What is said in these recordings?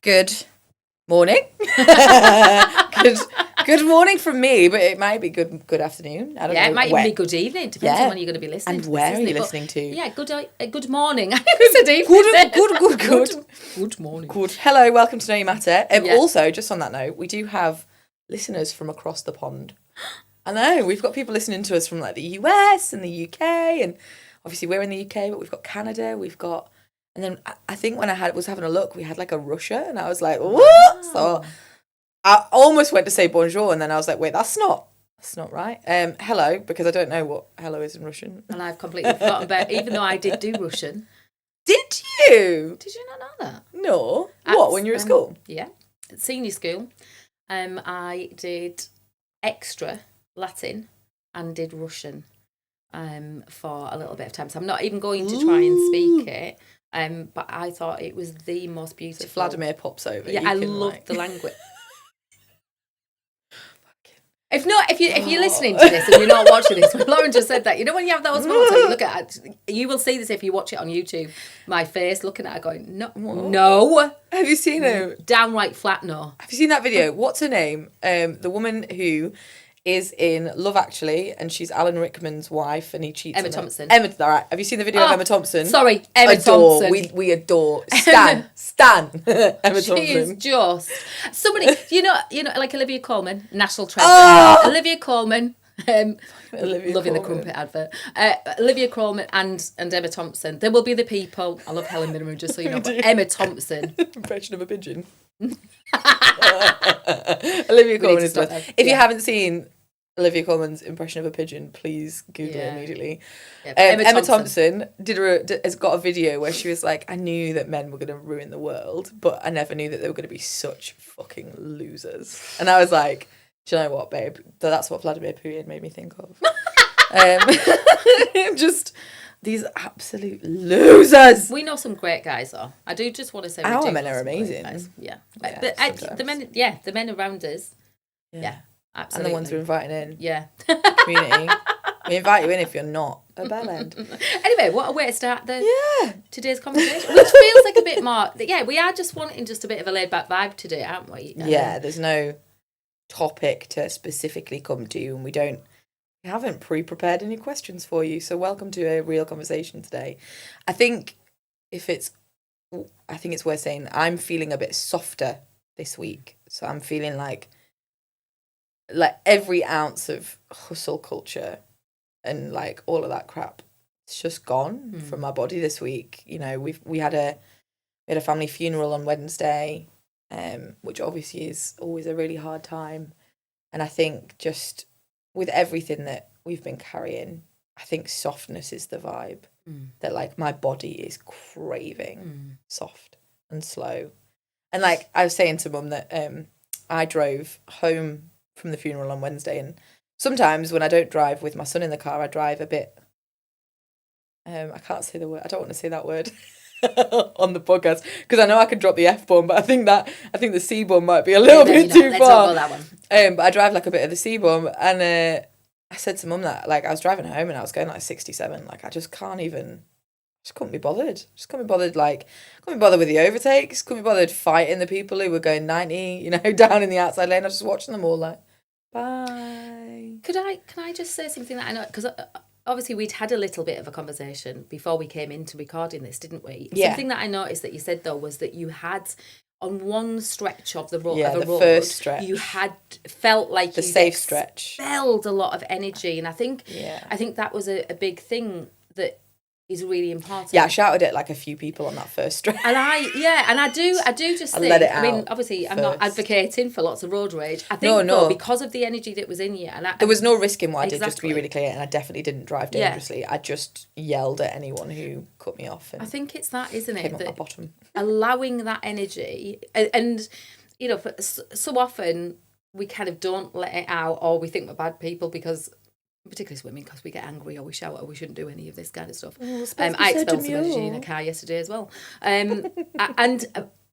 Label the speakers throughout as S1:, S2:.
S1: Good morning. good morning from me, but it might be good afternoon. I don't know.
S2: It might even be good evening. Depends on when you're going to be listening.
S1: And where are you listening to?
S2: Yeah, good morning. I said evening. Good morning.
S1: Good. Hello, welcome to Know Your Matter. Also, just on that note, we do have listeners from across the pond. I know, we've got people listening to us from like the US and the UK, and obviously we're in the UK, but we've got Canada, and then I think when I was having a look, we had like a Russia, and I was like, what?
S2: Wow.
S1: So I almost went to say bonjour, and then I was like, wait, that's not right. Hello, because I don't know what hello is in Russian.
S2: And I've completely forgotten about, even though I did do Russian.
S1: Did you?
S2: Did you not know that?
S1: No. What, when you were at school?
S2: Yeah, at senior school. I did extra Latin and did Russian for a little bit of time. So I'm not even going to try and speak it. But I thought it was the most beautiful.
S1: So Vladimir pops over.
S2: Yeah, I love the language. If you're listening to this and you're not watching this, Lauren just said that. You know when you have those moments where you look at it, you will see this if you watch it on YouTube. My face looking at it going, no.
S1: Have you seen her?
S2: Downright flat no.
S1: Have you seen that video? What's her name? The woman who is in Love Actually, and she's Alan Rickman's wife, and he cheats.
S2: Emma Thompson.
S1: All right. Have you seen the video of Emma Thompson?
S2: Sorry, Emma Thompson.
S1: We adore. Stan. Emma Thompson.
S2: She is just somebody. You know, like Olivia Colman, national treasure. Olivia Colman. Loving the crumpet advert. Olivia Colman and Emma Thompson. There will be the people. I love Helen Mirren, just so you know. But Emma Thompson.
S1: Impression of a pigeon. Olivia Colman is the best. If you haven't seen Olivia Colman's impression of a pigeon, please Google it immediately. Yeah, Emma Thompson has got a video where she was like, I knew that men were going to ruin the world, but I never knew that they were going to be such fucking losers. And I was like, do you know what, babe? That's what Vladimir Putin made me think of. Just these absolute losers.
S2: We know some great guys, though. I do just want to say
S1: our men are amazing.
S2: Yeah. The men around us. Yeah, absolutely.
S1: And the ones we're inviting in.
S2: Yeah.
S1: Community. We invite you in if you're not a bellend.
S2: Anyway, what a way to start today's conversation, which feels like a bit more. Yeah, we are just wanting just a bit of a laid back vibe today, aren't we?
S1: Yeah, there's no topic to specifically come to, and we haven't pre-prepared any questions for you, so welcome to a real conversation today. I think it's worth saying I'm feeling a bit softer this week, so I'm feeling like every ounce of hustle culture and like all of that crap, it's just gone from my body this week. You know, we had a family funeral on Wednesday, which obviously is always a really hard time, and I think just with everything that we've been carrying, I think softness is the vibe. That like my body is craving soft and slow. And like I was saying to Mum that I drove home from the funeral on Wednesday, and sometimes when I don't drive with my son in the car, I drive a bit I can't say the word. I don't want to say that word on the podcast because I know I could drop the F-bomb, but I think the C-bomb might be a little bit too far.
S2: Let's not go that one.
S1: But I drive like a bit of the C-bomb, and I said to Mum that like I was driving home and I was going like 67, like I just couldn't be bothered. Just couldn't be bothered. Like couldn't be bothered with the overtakes. Couldn't be bothered fighting the people who were going 90, down in the outside lane. I was just watching them all like, bye.
S2: Can I just say something that I know, because obviously we'd had a little bit of a conversation before we came into recording this, didn't we?
S1: Yeah.
S2: Something that I noticed that you said though was that you had on one stretch of the road,
S1: first stretch,
S2: you had felt like
S1: the safe stretch,
S2: expelled a lot of energy, and I think that was a big thing that is really important.
S1: Yeah, I shouted at like a few people on that first stretch.
S2: And I do just think,
S1: let it out.
S2: I mean, obviously I'm not advocating for lots of road rage. I think though, because of the energy that was in you, and
S1: there was no risk in what I did, just to be really clear, and I definitely didn't drive dangerously. I just yelled at anyone who cut me off. And
S2: I think it's that, isn't it?
S1: Came up my bottom.
S2: Allowing that energy, and so often we kind of don't let it out, or we think we're bad people because, particularly women, because we get angry or we shout or we shouldn't do any of this kind of stuff. I expelled some energy in a car yesterday as well. And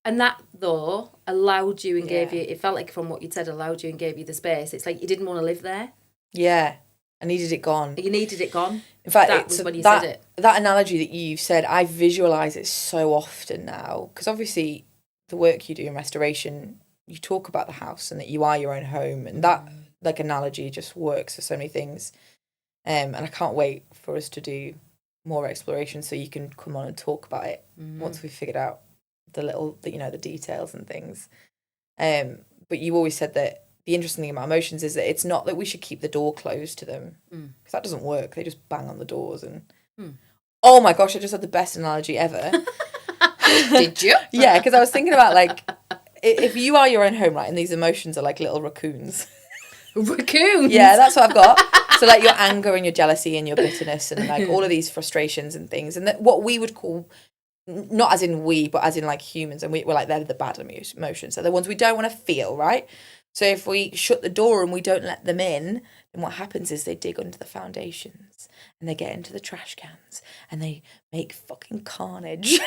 S2: that, though, allowed you and gave you, it felt like from what you'd said, allowed you and gave you the space. It's like you didn't want to live there.
S1: Yeah. I needed it gone.
S2: You needed it gone.
S1: In fact,
S2: that was when you said it.
S1: That analogy that you've said, I visualise it so often now. Because obviously the work you do in restoration, you talk about the house and that you are your own home, and that like analogy just works for so many things. And I can't wait for us to do more exploration so you can come on and talk about it once we've figured out the details and things. But you always said that the interesting thing about emotions is that it's not that we should keep the door closed to them, because that doesn't work. They just bang on the doors and oh my gosh, I just had the best analogy ever.
S2: Did you?
S1: Yeah, because I was thinking about like if you are your own home, right, and these emotions are like little raccoons.
S2: Raccoons?
S1: Yeah, that's what I've got. So like your anger and your jealousy and your bitterness and like all of these frustrations and things, and that what we would call, not as in we, but as in like humans, and we're like, they're the bad emotions. They're the ones we don't want to feel, right? So if we shut the door and we don't let them in, then what happens is they dig under the foundations and they get into the trash cans and they make fucking carnage.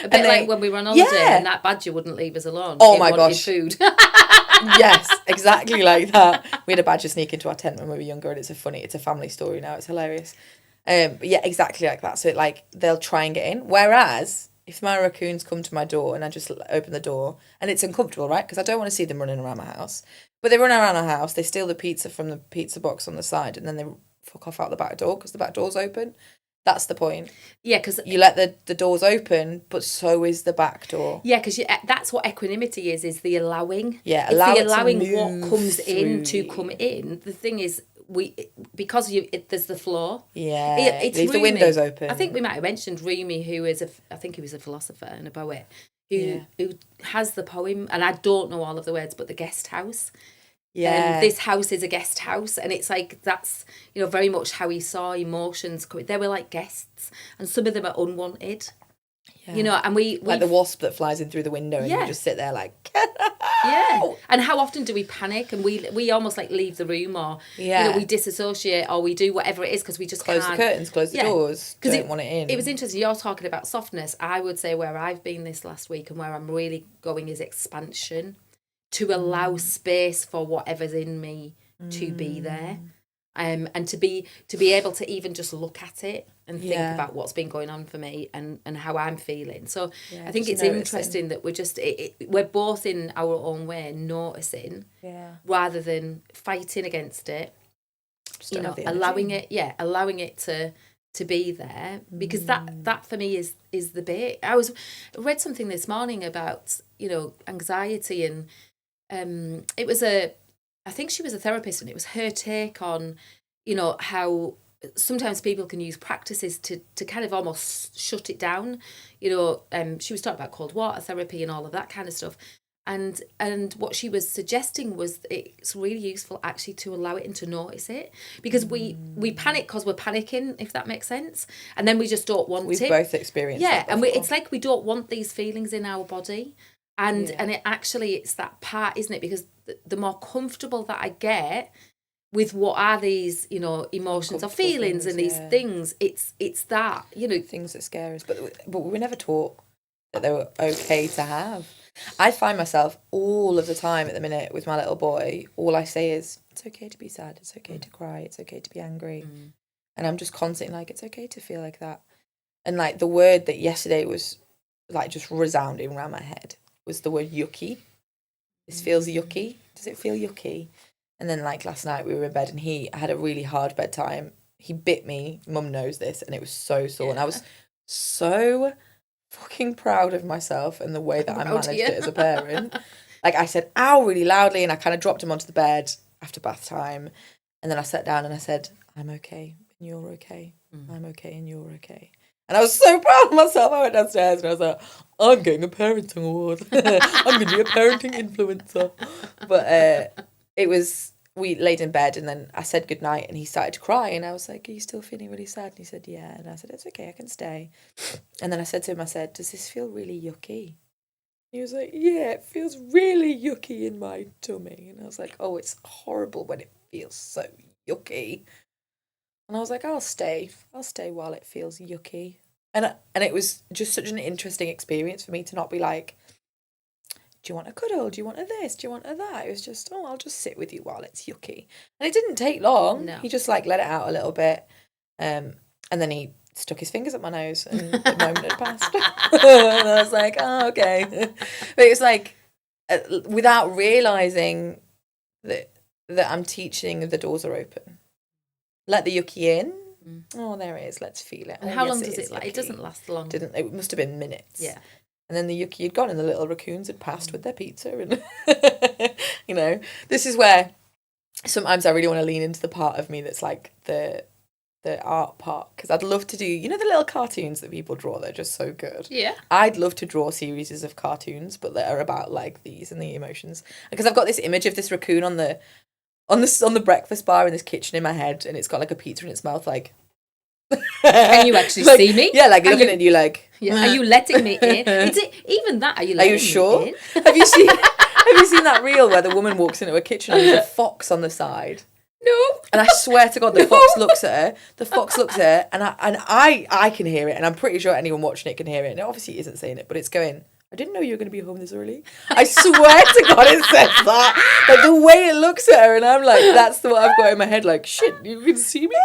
S2: A bit like when we were on holiday and that badger wouldn't leave us alone.
S1: Oh my gosh.
S2: Food.
S1: Yes, exactly like that. We had a badger sneak into our tent when we were younger, and it's a family story now. It's hilarious. But yeah, exactly like that. So they'll try and get in. Whereas if my raccoons come to my door and I just open the door, and it's uncomfortable, right? Because I don't want to see them running around my house. But they run around our house, they steal the pizza from the pizza box on the side, and then they fuck off out the back door because the back door's open. That's the point.
S2: Yeah, because
S1: you let the doors open, but so is the back door.
S2: Yeah, because that's what equanimity is the allowing.
S1: Yeah,
S2: it's the allowing what comes in to come in. The thing is, there's the floor.
S1: Yeah,
S2: it's
S1: leave
S2: Rumi.
S1: The windows open.
S2: I think we might have mentioned Rumi, I think he was a philosopher and a poet who has the poem, and I don't know all of the words, but the guest house. Yeah, this house is a guest house, and it's like that's very much how he saw emotions. They were like guests, and some of them are unwanted. Yeah. And we
S1: like the wasp that flies in through the window, and you just sit there like,
S2: yeah. And how often do we panic and we almost like leave the room, or we disassociate, or we do whatever it is because we just
S1: close the curtains, close the doors, don't want it in.
S2: It was interesting. You're talking about softness. I would say where I've been this last week and where I'm really going is expansion. To allow space for whatever's in me to be there, and to be able to even just look at it and think about what's been going on for me and how I'm feeling. So I think it's interesting that we're both in our own way noticing, rather than fighting against it. Allowing it to be there, because that for me is the bit. I read something this morning about anxiety, and it was I think she was a therapist, and it was her take on how sometimes people can use practices to kind of almost shut it down. She was talking about cold water therapy and all of that kind of stuff, and what she was suggesting was it's really useful actually to allow it and to notice it, because we panic because we're panicking, if that makes sense, and then we just don't want
S1: We've
S2: it.
S1: both experienced that before.
S2: And it's like we don't want these feelings in our body. And it's that part, isn't it? Because the more comfortable that I get with what are these, emotions or feelings and these things, it's that,
S1: things that scare us. But we were never taught that they were okay to have. I find myself all of the time at the minute with my little boy, all I say is, it's okay to be sad, it's okay to cry, it's okay to be angry. And I'm just constantly like, it's okay to feel like that. And like the word that yesterday was like just resounding around my head was the word yucky. This feels yucky. Does it feel yucky? And then like last night we were in bed and he had a really hard bedtime. He bit me. Mum knows this, and it was so sore. And I was so fucking proud of myself and the way that I managed it as a parent. Like I said, ow, really loudly, and I kind of dropped him onto the bed after bath time. And then I sat down and I said, I'm okay and you're okay. I'm okay and you're okay. And I was so proud of myself. I went downstairs and I was like, I'm getting a parenting award. I'm going to be a parenting influencer. But we laid in bed and then I said goodnight and he started to cry. And I was like, are you still feeling really sad? And he said, yeah. And I said, it's okay, I can stay. And then I said to him, does this feel really yucky? He was like, yeah, it feels really yucky in my tummy. And I was like, oh, it's horrible when it feels so yucky. And I was like, I'll stay while it feels yucky. And it was just such an interesting experience for me to not be like, do you want a cuddle? Do you want a this? Do you want a that? It was just, I'll just sit with you while it's yucky. And it didn't take long.
S2: No.
S1: He just like let it out a little bit. And then he stuck his fingers up my nose and the moment had passed. And I was like, oh, okay. But it's like, without realising that I'm teaching the doors are open. Let the yucky in. Oh, there it is. Let's feel it.
S2: And
S1: oh,
S2: how
S1: yes,
S2: long does it last? It doesn't last long.
S1: It must have been minutes.
S2: Yeah.
S1: And then the yucky had gone and the little raccoons had passed with their pizza. And, you know, this is where sometimes I really want to lean into the part of me that's like the art part. Because I'd love to do, you know, the little cartoons that people draw. They're just so good.
S2: Yeah.
S1: I'd love to draw series of cartoons, but that are about like these and the emotions. Because I've got this image of this raccoon on the breakfast bar in this kitchen in my head, and it's got like a pizza in its mouth, like.
S2: Can you actually
S1: like,
S2: see me?
S1: Yeah, like looking at you, like.
S2: Yeah. Are you letting me in? Is it even that? Are you letting
S1: me sure?
S2: in?
S1: Have you seen that reel where the woman walks into a kitchen and there's a fox on the side?
S2: No.
S1: And I swear to God, the fox looks at her. The fox looks at her, and I can hear it, and I'm pretty sure anyone watching it can hear it. And it obviously isn't saying it, but it's going, I didn't know you were going to be home this early. I swear to God it says that. Like the way it looks at her, and I'm like, that's what I've got in my head. Like, shit, you can see me?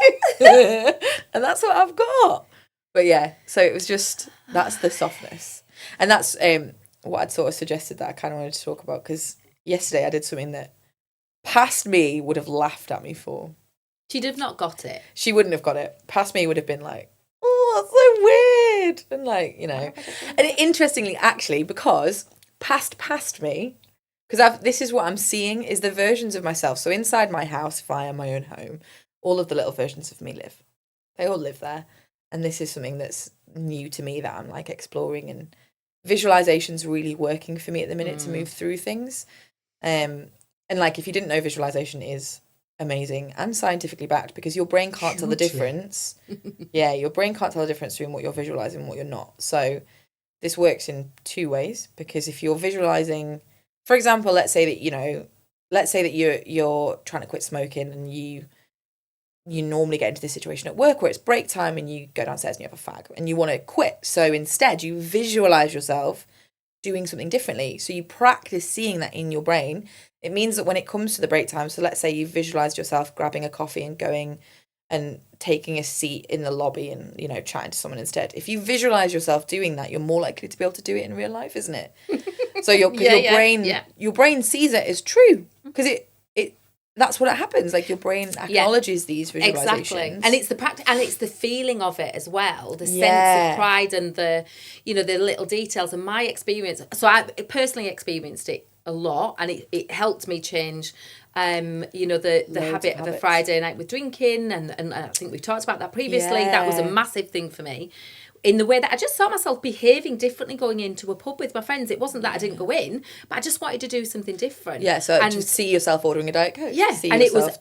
S1: And that's what I've got. But yeah, so it was just, that's the softness. And that's what I'd sort of suggested that I kind of wanted to talk about, because yesterday I did something that past me would have laughed at me for.
S2: She'd have not got it.
S1: She wouldn't have got it. Past me would have been like, oh, that's so weird. And like, you know. And interestingly, actually, because past me, because this is what I'm seeing, is the versions of myself. So inside my house, if I am my own home, all of the little versions of me live. They all live there. And this is something that's new to me that I'm like exploring, and visualization's really working for me at the minute to move through things. And like, if you didn't know, visualization is amazing and scientifically backed, because your brain can't tell the difference. Yeah, your brain can't tell the difference between what you're visualizing and what you're not. So this works in two ways, because if you're visualizing, for example, let's say that you're trying to quit smoking, and you normally get into this situation at work where it's break time and you go downstairs and you have a fag and you want to quit. So instead you visualize yourself doing something differently. So you practice seeing that in your brain. It means that when it comes to the break time, so let's say you visualized yourself grabbing a coffee and going and taking a seat in the lobby and, you know, chatting to someone instead. If you visualize yourself doing that, you're more likely to be able to do it in real life, isn't it? So your brain sees it as true, because that's what happens. Like, your brain acknowledges these visualizations.
S2: Exactly. And it's the practice, and it's the feeling of it as well. The sense of pride and the little details. And my experience, so I personally experienced it a lot, and it helped me change the habit of a Friday night with drinking, and I think we've talked about that previously. That was a massive thing for me, in the way that I just saw myself behaving differently going into a pub with my friends. It wasn't that I didn't go in, but I just wanted to do something different.
S1: Yeah, so and just see yourself ordering a Diet Coke.
S2: Yeah, and it was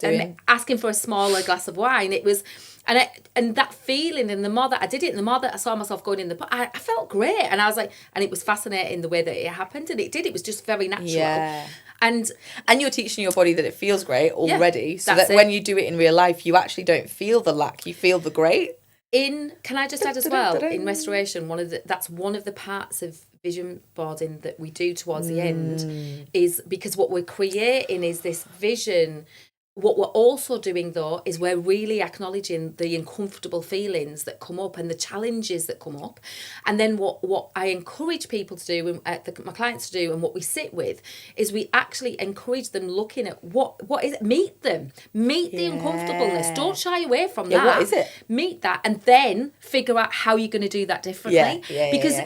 S2: asking for a smaller glass of wine. It was, and that feeling, and the more that I did it, and the more that I saw myself going in the pub, I felt great. And I was like, and it was fascinating the way that it happened, and it was just very natural.
S1: Yeah.
S2: And
S1: you're teaching your body that it feels great already, so that when you do it in real life, you actually don't feel the lack, you feel the great.
S2: Can I just add as well, in restoration, that's one of the parts of vision boarding that we do towards the end, is because what we're creating is this vision. What we're also doing, though, is we're really acknowledging the uncomfortable feelings that come up and the challenges that come up. And then what I encourage people to do, and my clients to do, and what we sit with, is we actually encourage them looking at what is it? Meet them. Meet the uncomfortableness. Don't shy away from that.
S1: What is it?
S2: Meet that, and then figure out how you're going to do that differently. Because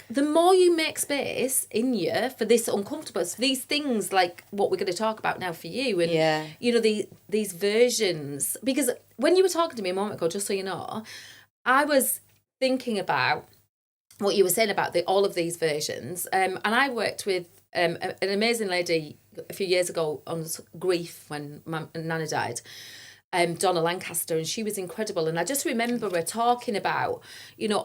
S2: the more you make space in you for this uncomfortableness, for these things like what we're going to talk about now for you, and these versions. Because when you were talking to me a moment ago, just so you know, I was thinking about what you were saying about all of these versions. And I worked with an amazing lady a few years ago on grief when my nana died. Donna Lancaster, and she was incredible. And I just remember her talking about,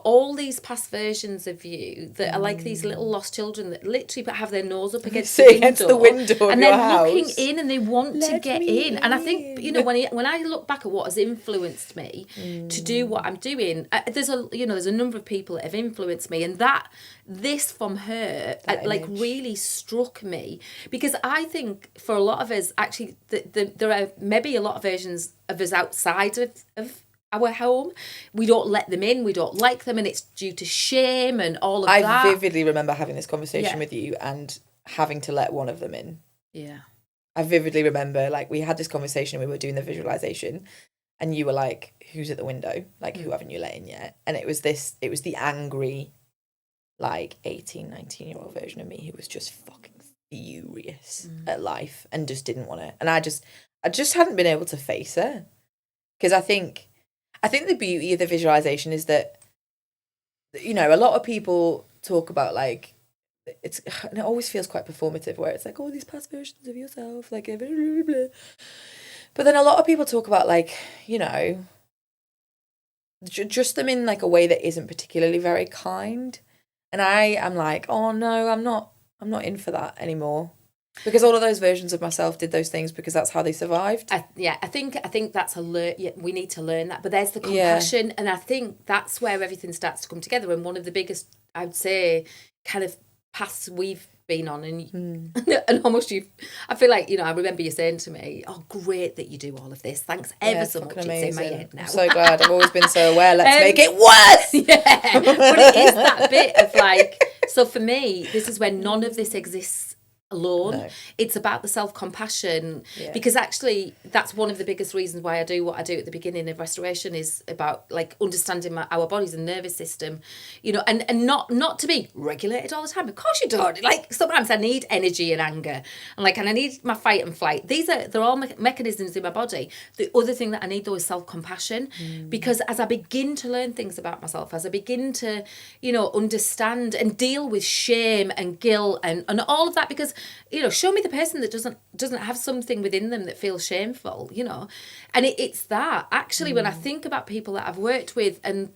S2: all these past versions of you that are like these little lost children that literally have their nose up against the window
S1: and
S2: they're
S1: house.
S2: Looking in, and they want to get in. And I think, when I look back at what has influenced me to do what I'm doing, there's a number of people that have influenced me, and this from her really struck me, because I think for a lot of us, actually, there are maybe a lot of versions of us outside of our home. We don't let them in, we don't like them, and it's due to shame and all of that.
S1: I vividly remember having this conversation with you and having to let one of them in.
S2: Yeah.
S1: I vividly remember, like, we had this conversation, we were doing the visualization, and you were like, who's at the window? Like, who haven't you let in yet? And it was the angry, like, 18, 19-year-old version of me who was just fucking furious at life and just didn't want to. And I just hadn't been able to face her. Because I think the beauty of the visualization is that, you know, a lot of people talk about, like, and it always feels quite performative, where it's like, oh, these past versions of yourself, like, blah, blah, blah. But then a lot of people talk about, like, you know, just them in, like, a way that isn't particularly very kind. And I am like, oh no, I'm not in for that anymore. Because all of those versions of myself did those things because that's how they survived.
S2: I think that's we need to learn that. But there's the compassion, and I think that's where everything starts to come together. And one of the biggest, I'd say, kind of paths we've been on, and and almost I feel like, you know, I remember you saying to me, "Oh, great that you do all of this. Thanks ever so much."
S1: Amazing.
S2: It's in my head now.
S1: I'm so glad. I've always been so aware. Let's make it worse.
S2: Yeah, but it is that bit of like. So for me, this is when none of this exists alone. No. It's about the self-compassion, because actually that's one of the biggest reasons why I do what I do at the beginning of restoration, is about, like, understanding our bodies and nervous system, you know, and not to be regulated all the time. Of course you don't. Like, sometimes I need energy and anger, and I need my fight and flight. They're all mechanisms in my body. The other thing that I need, though, is self-compassion, because as I begin to learn things about myself, as I begin to, you know, understand and deal with shame and guilt and all of that, because, you know, show me the person that doesn't have something within them that feels shameful, you know. And it's that, actually, when I think about people that I've worked with, and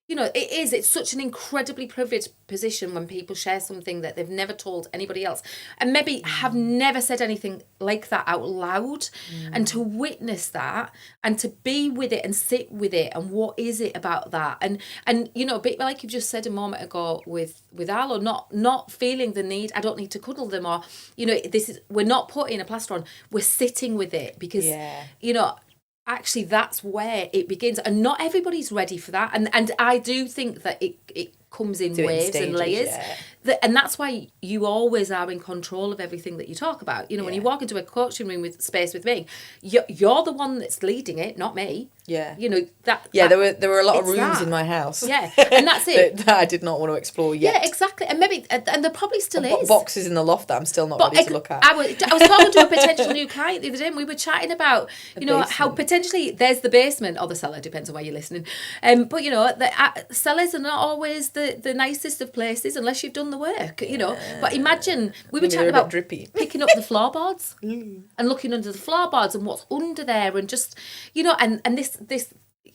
S2: you know, it's such an incredibly privileged position when people share something that they've never told anybody else, and maybe have never said anything like that out loud, and to witness that and to be with it and sit with it, and what is it about that, and you know, a bit like you've just said a moment ago with Arlo, not feeling the need, I don't need to cuddle them, or, you know, we're not putting a plaster on, we're sitting with it, because you know, actually that's where it begins, and not everybody's ready for that, and I do think that it comes in waves and layers, and that's why you always are in control of everything that you talk about. You know, when you walk into a coaching room with me, you're the one that's leading it, not me. You know that. There
S1: were a lot of rooms in my house.
S2: And that's it.
S1: that I did not want to explore yet.
S2: Yeah, exactly. And maybe, and there probably still is
S1: boxes in the loft that I'm still not ready to look at.
S2: I was talking to a potential new client the other day, and we were chatting about, you know, how potentially there's the basement or the cellar, depends on where you're listening. But you know, the cellars are not always the nicest of places unless you've done the work. You know. But imagine we were chatting about picking up the floorboards and looking under the floorboards and what's under there, and just, you know, and this.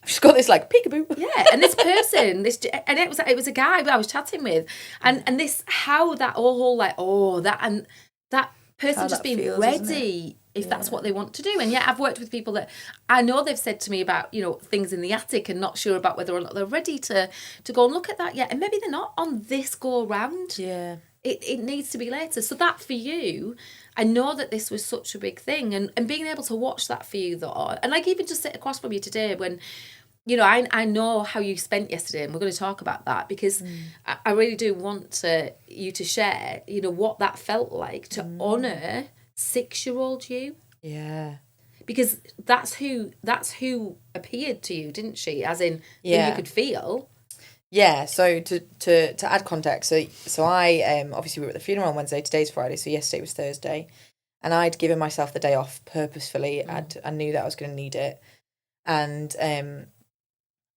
S1: She's got this, like, peekaboo.
S2: Yeah, and this person, and it was a guy I was chatting with, and this, how that whole, like, that person just being ready if that's what they want to do. And yet I've worked with people that I know they've said to me about, you know, things in the attic, and not sure about whether or not they're ready to go and look at that yet, and maybe they're not on this go round.
S1: Yeah,
S2: it needs to be later. So that for you, I know that this was such a big thing, and being able to watch that for you, though, and like even just sit across from you today, when, you know, I know how you spent yesterday, and we're going to talk about that, because I really do want you to share, you know, what that felt like to honour 6-year-old you.
S1: Yeah.
S2: Because that's who appeared to you, didn't she? As in, who you could feel.
S1: Yeah, so to add context, so I obviously we were at the funeral on Wednesday, today's Friday, so yesterday was Thursday, and I'd given myself the day off purposefully. I knew that I was going to need it, and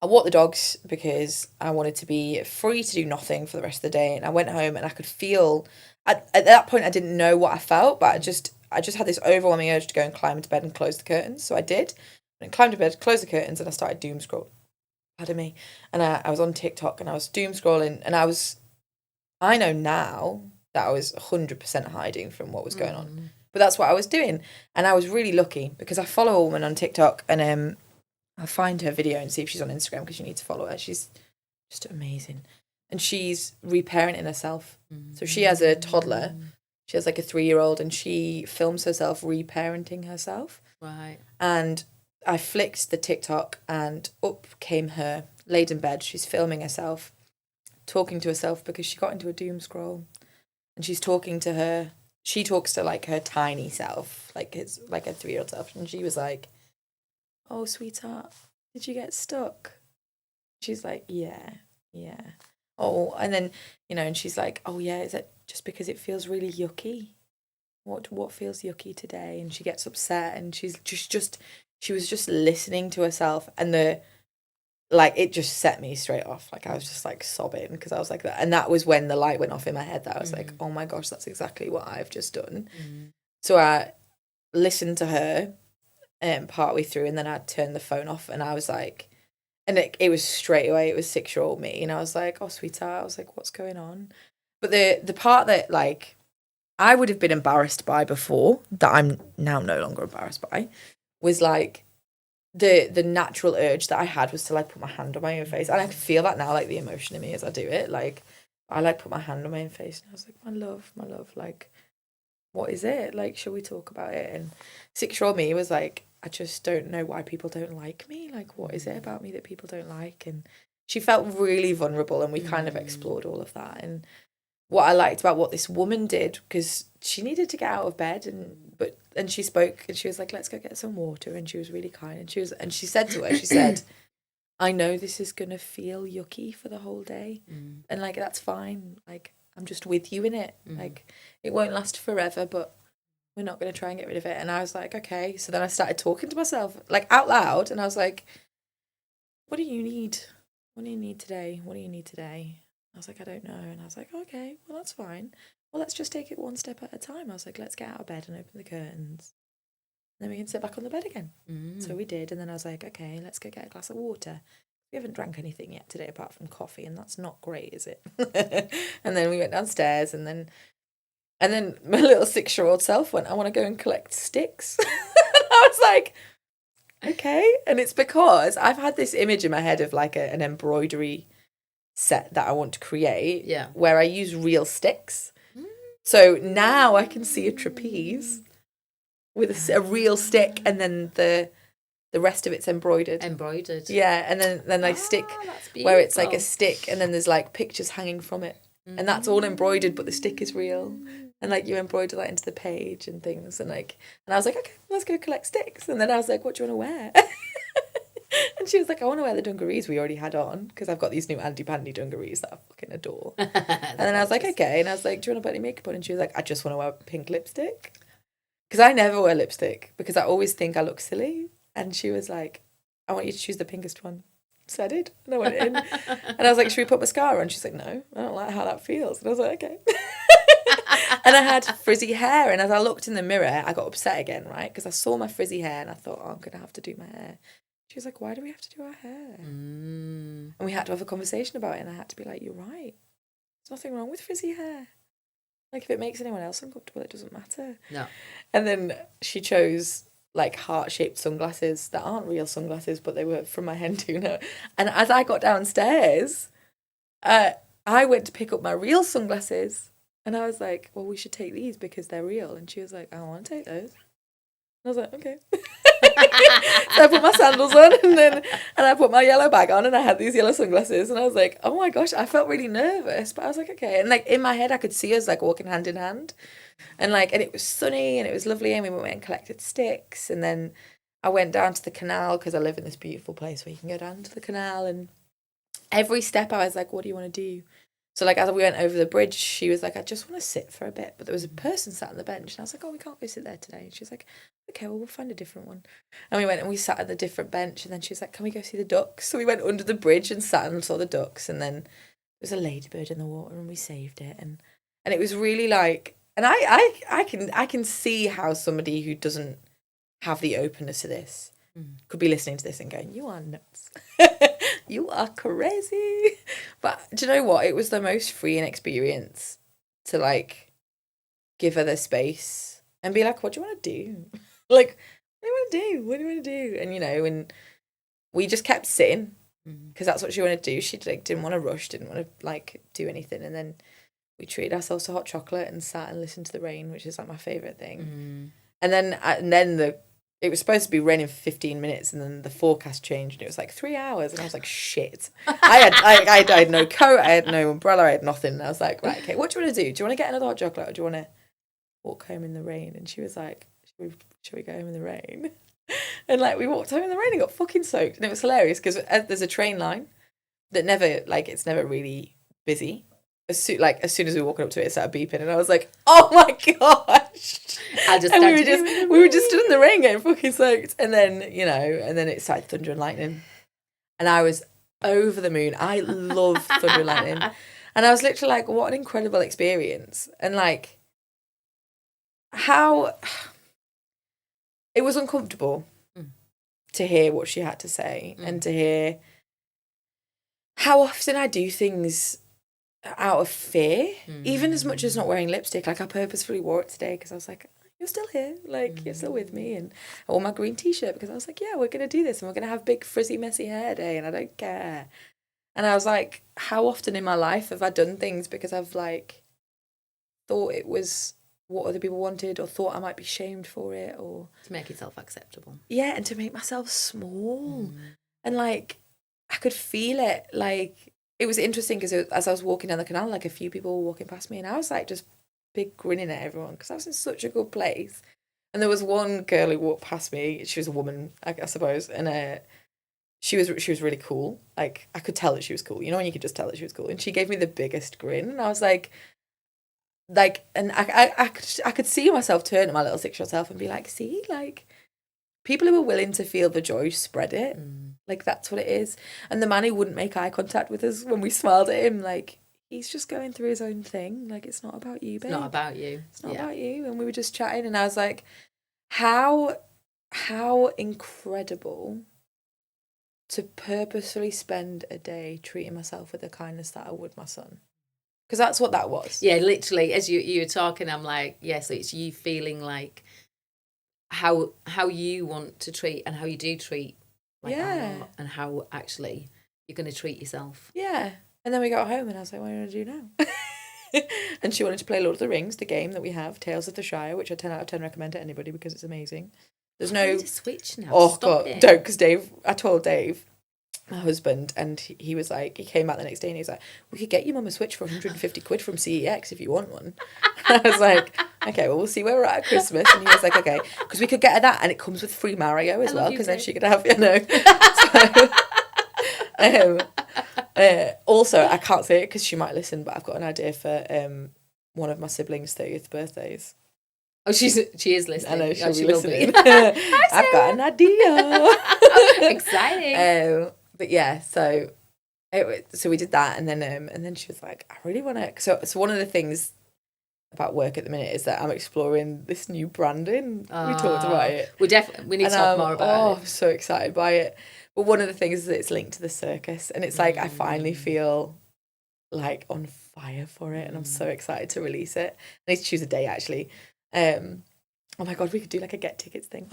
S1: I walked the dogs because I wanted to be free to do nothing for the rest of the day, and I went home and I could feel, at that point I didn't know what I felt, but I just had this overwhelming urge to go and climb into bed and close the curtains, so I did, and I climbed into bed, closed the curtains, and I started doom scrolling. Pardon me. And I was on TikTok and I was doom scrolling, and I know now that I was 100% hiding from what was going on, but that's what I was doing. And I was really lucky because I follow a woman on TikTok, and I'll find her video and see if she's on Instagram, because you need to follow her. She's just amazing. And she's reparenting herself. So she has a toddler. She has like a 3-year-old, and she films herself reparenting herself.
S2: Right.
S1: And I flicked the TikTok and up came her, laid in bed. She's filming herself, talking to herself because she got into a doom scroll. And she's talking to her, she talks to like her tiny self, like his, like a 3-year-old self. And she was like, oh, sweetheart, did you get stuck? She's like, yeah. Oh, and then, and she's like, oh yeah, is it just because it feels really yucky? What feels yucky today? And she gets upset and she was just listening to herself, and it just set me straight off. Like I was just like sobbing because I was like that. And that was when the light went off in my head that I was like, oh my gosh, that's exactly what I've just done. So I listened to her partway through, and then I turned the phone off, and I was like, and it was straight away, it was 6-year-old me. And I was like, oh, sweetheart, I was like, what's going on? But the part that like I would have been embarrassed by before, that I'm now no longer embarrassed by, was like, the natural urge that I had was to like put my hand on my own face, and I can feel that now, like the emotion in me as I do it. Like I like put my hand on my own face, and I was like, my love, like what is it? Like, shall we talk about it? And 6-year-old me was like, I just don't know why people don't like me. Like, what is it about me that people don't like? And she felt really vulnerable, and we kind of explored all of that. And what I liked about what this woman did, because she needed to get out of bed, and she spoke, and she was like, let's go get some water, and she was really kind, and she said to her, she said, I know this is gonna feel yucky for the whole day, and like that's fine, like I'm just with you in it, like it won't last forever, but we're not gonna try and get rid of it. And I was like, okay. So then I started talking to myself like out loud, and I was like, what do you need today? What do you need today? I was like, I don't know. And I was like, okay, well, that's fine. Well, let's just take it one step at a time. I was like, let's get out of bed and open the curtains. And then we can sit back on the bed again. So we did. And then I was like, okay, let's go get a glass of water. We haven't drank anything yet today apart from coffee, and that's not great, is it? And then we went downstairs, and then my little 6-year-old self went, I want to go and collect sticks. I was like, okay. And it's because I've had this image in my head of like an embroidery set that I want to create, where I use real sticks. So now I can see a trapeze with a real stick, and then the rest of it's embroidered. Yeah, and then I stick where it's like a stick, and then there's like pictures hanging from it, and that's all embroidered, but the stick is real, and like you embroider that into the page and things, and I was like, okay, let's go collect sticks. And then I was like, what do you want to wear? And she was like, I want to wear the dungarees we already had on, because I've got these new Andy Pandy dungarees that I fucking adore. And then I was like, okay. And I was like, do you want to put any makeup on? And she was like, I just want to wear pink lipstick. Because I never wear lipstick, because I always think I look silly. And she was like, I want you to choose the pinkest one. So I did. And I went in. And I was like, should we put mascara on? She's like, no, I don't like how that feels. And I was like, okay. And I had frizzy hair. And as I looked in the mirror, I got upset again, right? Because I saw my frizzy hair and I thought, oh, I'm going to have to do my hair. She was like, why do we have to do our hair? And we had to have a conversation about it, and I had to be like, you're right. There's nothing wrong with frizzy hair. Like, if it makes anyone else uncomfortable, it doesn't matter.
S2: No.
S1: And then she chose, like, heart-shaped sunglasses that aren't real sunglasses, but they were from my hen tuna. And as I got downstairs, I went to pick up my real sunglasses, and I was like, well, we should take these because they're real. And she was like, I want to take those. I was like, okay. So I put my sandals on, and I put my yellow bag on, and I had these yellow sunglasses, and I was like, oh my gosh, I felt really nervous, but I was like, okay. And like in my head I could see us like walking hand in hand, and it was sunny and it was lovely, and we went and collected sticks, and then I went down to the canal, because I live in this beautiful place where you can go down to the canal, and every step I was like, what do you want to do? So like as we went over the bridge, she was like, I just want to sit for a bit. But there was a person sat on the bench, and I was like, oh, we can't go sit there today. And she was like, okay, well, we'll find a different one. And we went and we sat at the different bench, and then she was like, can we go see the ducks? So we went under the bridge and sat and saw the ducks, and then there was a ladybird in the water, and we saved it. And it was really like, and I can see how somebody who doesn't have the openness to this could be listening to this and going, you are nuts. You are crazy. But do you know what? It was the most freeing experience to like give her the space and be like, what do you want to do? Like, what do you want to do? What do you want to do? And and we just kept sitting, because that's what she wanted to do. She like didn't want to rush, didn't want to like do anything. And then we treated ourselves to hot chocolate and sat and listened to the rain, which is like my favorite thing. And then it was supposed to be raining for 15 minutes, and then the forecast changed, and it was like 3 hours, and I was like, shit. I had no coat, I had no umbrella, I had nothing, and I was like, right, okay, what do you want to do? Do you want to get another hot chocolate, or do you want to walk home in the rain? And she was like, should we go home in the rain? And like we walked home in the rain and got fucking soaked, and it was hilarious because there's a train line that never, like, it's never really busy. As soon as we were walking up to it, it started beeping, and I was like, "Oh my gosh!" We were just stood in the rain getting fucking soaked, and then it started thunder and lightning, and I was over the moon. I love thunder and lightning, and I was literally like, "What an incredible experience!" And like, how it was uncomfortable to hear what she had to say, and to hear how often I do things out of fear, even as much as not wearing lipstick. Like, I purposefully wore it today because I was like, you're still here, like, you're still with me. And I wore my green t-shirt because I was like, yeah, we're going to do this, and we're going to have big frizzy messy hair day, and I don't care. And I was like, how often in my life have I done things because I've like thought it was what other people wanted, or thought I might be shamed for it, or
S2: to make yourself acceptable.
S1: Yeah, and to make myself small. And like, I could feel it. Like, it was interesting because as I was walking down the canal, like, a few people were walking past me, and I was like just big grinning at everyone because I was in such a good place. And there was one girl who walked past me. She was a woman, I suppose, and she was really cool. Like, I could tell that she was cool. You know when you could just tell that she was cool. And she gave me the biggest grin, and I was like, and I could see myself turn to my little 6-year-old self and be like, see, like, people who are willing to feel the joy spread it. Like, that's what it is. And the man who wouldn't make eye contact with us when we smiled at him, like, he's just going through his own thing. Like, it's not about you, babe.
S2: It's not about you.
S1: It's not about you. And we were just chatting, and I was like, how incredible to purposefully spend a day treating myself with the kindness that I would my son. Because that's what that was.
S2: Yeah, literally, as you were talking, I'm like, yeah, so it's you feeling like how you want to treat, and how you do treat, like, and how actually you're going to treat yourself.
S1: Yeah. And then we got home, and I was like, what are you going to do now? And she wanted to play Lord of the Rings, the game that we have, Tales of the Shire, which I 10 out of 10 recommend to anybody because it's amazing. There's no...
S2: I need to switch now.
S1: Oh,
S2: Stop
S1: God,
S2: it.
S1: don't, because I told Dave, my husband, and he was like, he came out the next day and he was like, we could get your mum a Switch for 150 quid from CEX if you want one. And I was like, okay, well, we'll see where we're at Christmas. And he was like, okay, because we could get her that, and it comes with free Mario as well, because then she could have, also, I can't say it because she might listen, but I've got an idea for one of my siblings' 30th birthdays.
S2: Oh, she is listening.
S1: I know she'll be
S2: listening.
S1: I've got an idea.
S2: Exciting.
S1: But yeah, so we did that, and then she was like, I really want to. So one of the things about work at the minute is that I'm exploring this new branding. We talked about it.
S2: We need to talk more about it.
S1: Oh, I'm so excited by it. But one of the things is that it's linked to the circus, and it's like I finally feel like on fire for it, and I'm so excited to release it. I need to choose a day, actually. Oh my God, we could do like a get tickets thing.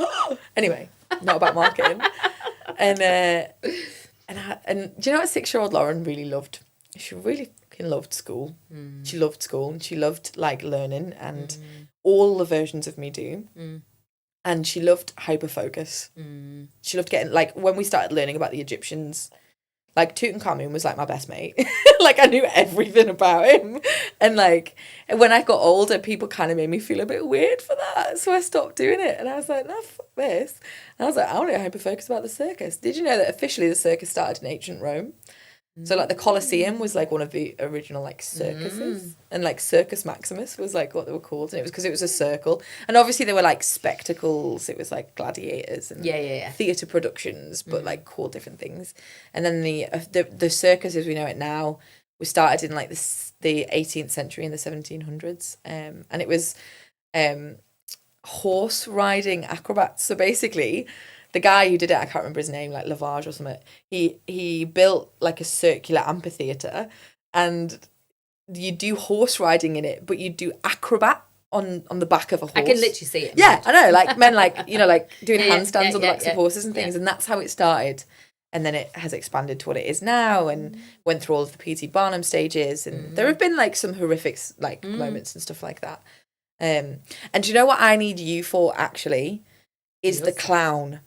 S1: Anyway, not about marketing. And do you know what 6-year-old Lauren really loved? She really fucking loved school. She loved school, and she loved like learning, and all the versions of me do. And she loved hyperfocus. She loved getting, like, when we started learning about the Egyptians, like, Tutankhamun was like my best mate. Like, I knew everything about him. And like, when I got older, people kind of made me feel a bit weird for that. So I stopped doing it. And I was like, no, fuck this. And I was like, I want to hyper-focus about the circus. Did you know that officially the circus started in ancient Rome? So like the Colosseum was like one of the original like circuses, and like Circus Maximus was like what they were called, and it was because it was a circle, and obviously there were like spectacles, it was like gladiators and theatre productions, but like called different things. And then the circus as we know it now was started in like the 18th century, in the 1700s, and it was horse riding acrobats. So basically, the guy who did it, I can't remember his name, like Lavage or something, he built like a circular amphitheatre, and you do horse riding in it, but you do acrobat on the back of a horse.
S2: I can literally see it.
S1: Yeah, I know, like men like doing handstands on the backs of horses and things, and that's how it started. And then it has expanded to what it is now, and went through all of the P.T. Barnum stages, and there have been like some horrific moments and stuff like that. And do you know what I need you for, actually? is the clown.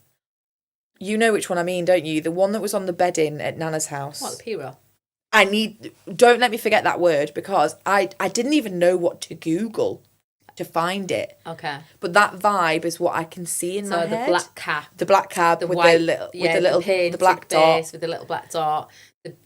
S1: You know which one I mean, don't you? The one that was on the bedding at Nana's house.
S2: What, the Piro?
S1: Don't let me forget that word, because I didn't even know what to Google to find it.
S2: Okay.
S1: But that vibe is what I can see in my head.
S2: So the black cab.
S1: The black cab with
S2: white,
S1: the black dot.
S2: With the little black dot.